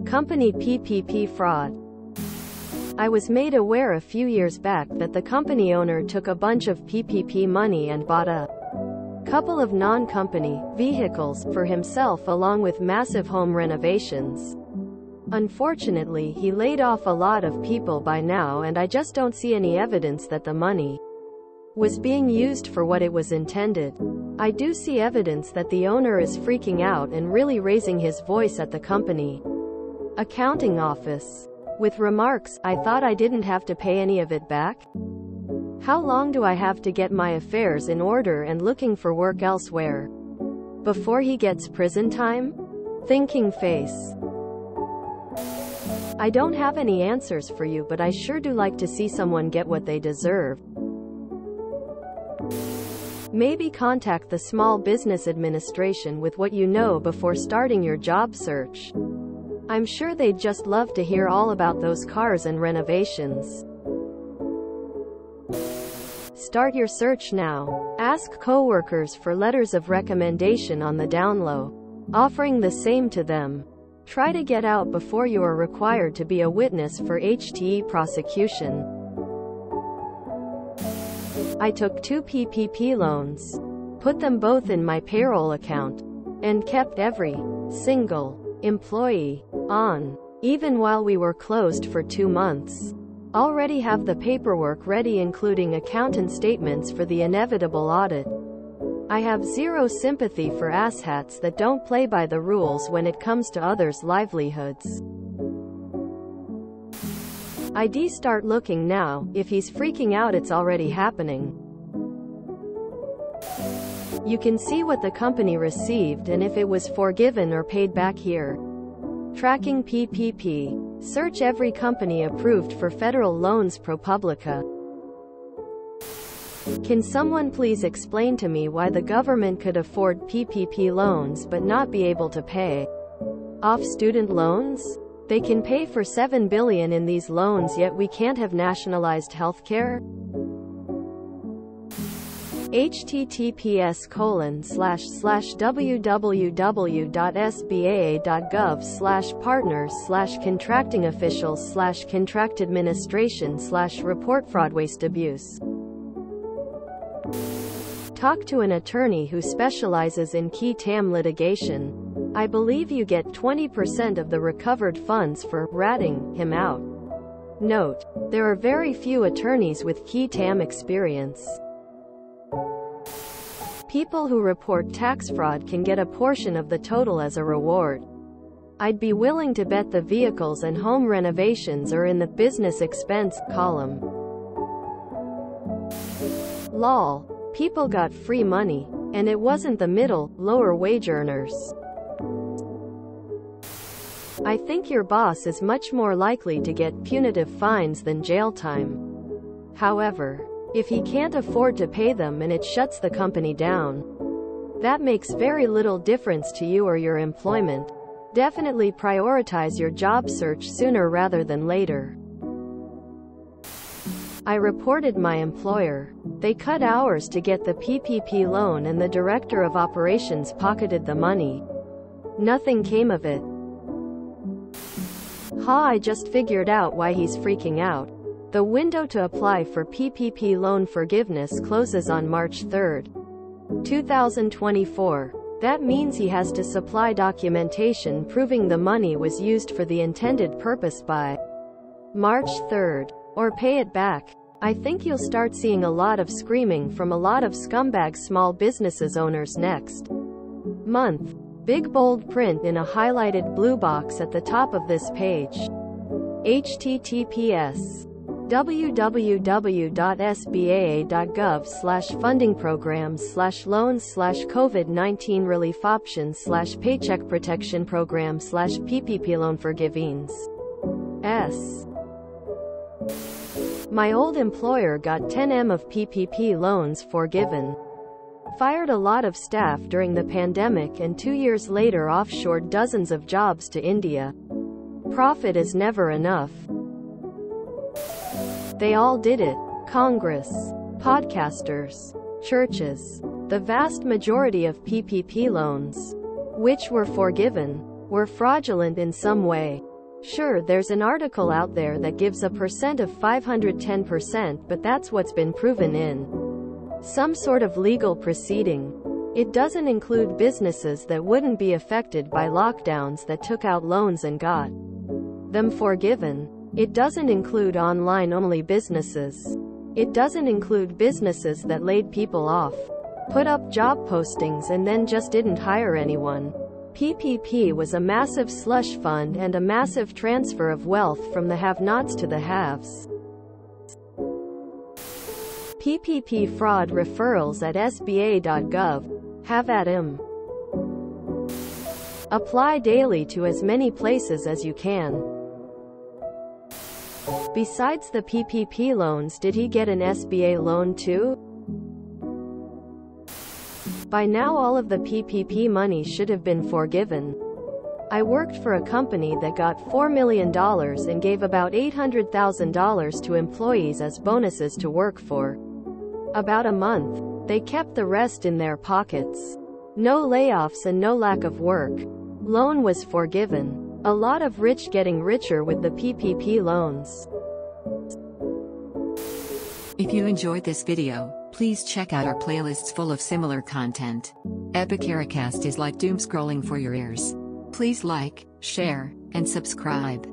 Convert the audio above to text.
Company PPP fraud. I was made aware a few years back that the company owner took a bunch of PPP money and bought a couple of non-company vehicles for himself along with massive home renovations. Unfortunately, he laid off a lot of people by now, and I just don't see any evidence that the money was being used for what it was intended. I do see evidence that the owner is freaking out and really raising his voice at the company accounting office with remarks, "I thought I didn't have to pay any of it back? How long do I have to get my affairs in order and looking for work elsewhere before he gets prison time?" Thinking face. I don't have any answers for you, but I sure do like to see someone get what they deserve. Maybe contact the Small Business Administration with what you know before starting your job search. I'm sure they'd just love to hear all about those cars and renovations. Start your search now. Ask coworkers for letters of recommendation on the down low, offering the same to them. Try to get out before you are required to be a witness for HTE prosecution. I took 2 PPP loans, put them both in my payroll account, and kept every single employee on, even while we were closed for 2 months. Already have the paperwork ready, including accountant statements for the inevitable audit. I have zero sympathy for asshats that don't play by the rules when it comes to others' livelihoods. I'd start looking now. If he's freaking out, it's already happening. You can see what the company received and if it was forgiven or paid back here. Tracking PPP. Search every company approved for federal loans ProPublica. Can someone please explain to me why the government could afford PPP loans but not be able to pay off student loans? They can pay for $7 billion in these loans, yet we can't have nationalized healthcare? https://www.sba.gov/partners/contracting officials/contract administration/report fraud waste abuse. Talk to an attorney who specializes in key TAM litigation. I believe you get 20% of the recovered funds for ratting him out. Note: there are very few attorneys with key TAM experience. People who report tax fraud can get a portion of the total as a reward. I'd be willing to bet the vehicles and home renovations are in the business expense column. Lol. People got free money. And it wasn't the middle, lower wage earners. I think your boss is much more likely to get punitive fines than jail time. However, if he can't afford to pay them and it shuts the company down, that makes very little difference to you or your employment. Definitely prioritize your job search sooner rather than later. I reported my employer. They cut hours to get the PPP loan and the director of operations pocketed the money. Nothing came of it. I just figured out why he's freaking out. The window to apply for PPP loan forgiveness closes on March 3, 2024. That means he has to supply documentation proving the money was used for the intended purpose by March 3, or pay it back. I think you'll start seeing a lot of screaming from a lot of scumbag small businesses owners next month. Big bold print in a highlighted blue box at the top of this page. https://www.sba.gov/fundingprograms/loans/COVID-19 relief options/paycheck protection program/PPP loan forgivings. My old employer got 10 M of PPP loans forgiven. Fired a lot of staff during the pandemic and 2 years later offshored dozens of jobs to India. Profit is never enough. They all did it. Congress, podcasters, churches. The vast majority of PPP loans, which were forgiven, were fraudulent in some way. Sure, there's an article out there that gives a percent of 510%, but that's what's been proven in some sort of legal proceeding. It doesn't include businesses that wouldn't be affected by lockdowns that took out loans and got them forgiven. It doesn't include online-only businesses. It doesn't include businesses that laid people off, put up job postings and then just didn't hire anyone. PPP was a massive slush fund and a massive transfer of wealth from the have-nots to the haves. PPP fraud referrals at sba.gov. Have at 'em. Apply daily to as many places as you can. Besides the PPP loans, did he get an SBA loan too? By now all of the PPP money should have been forgiven. I worked for a company that got $4 million and gave about $800,000 to employees as bonuses to work for about a month. They kept the rest in their pockets. No layoffs and no lack of work. Loan was forgiven. A lot of rich getting richer with the PPP loans. If you enjoyed this video, please check out our playlists full of similar content. Epicaricast is like doom scrolling for your ears. Please like, share, and subscribe.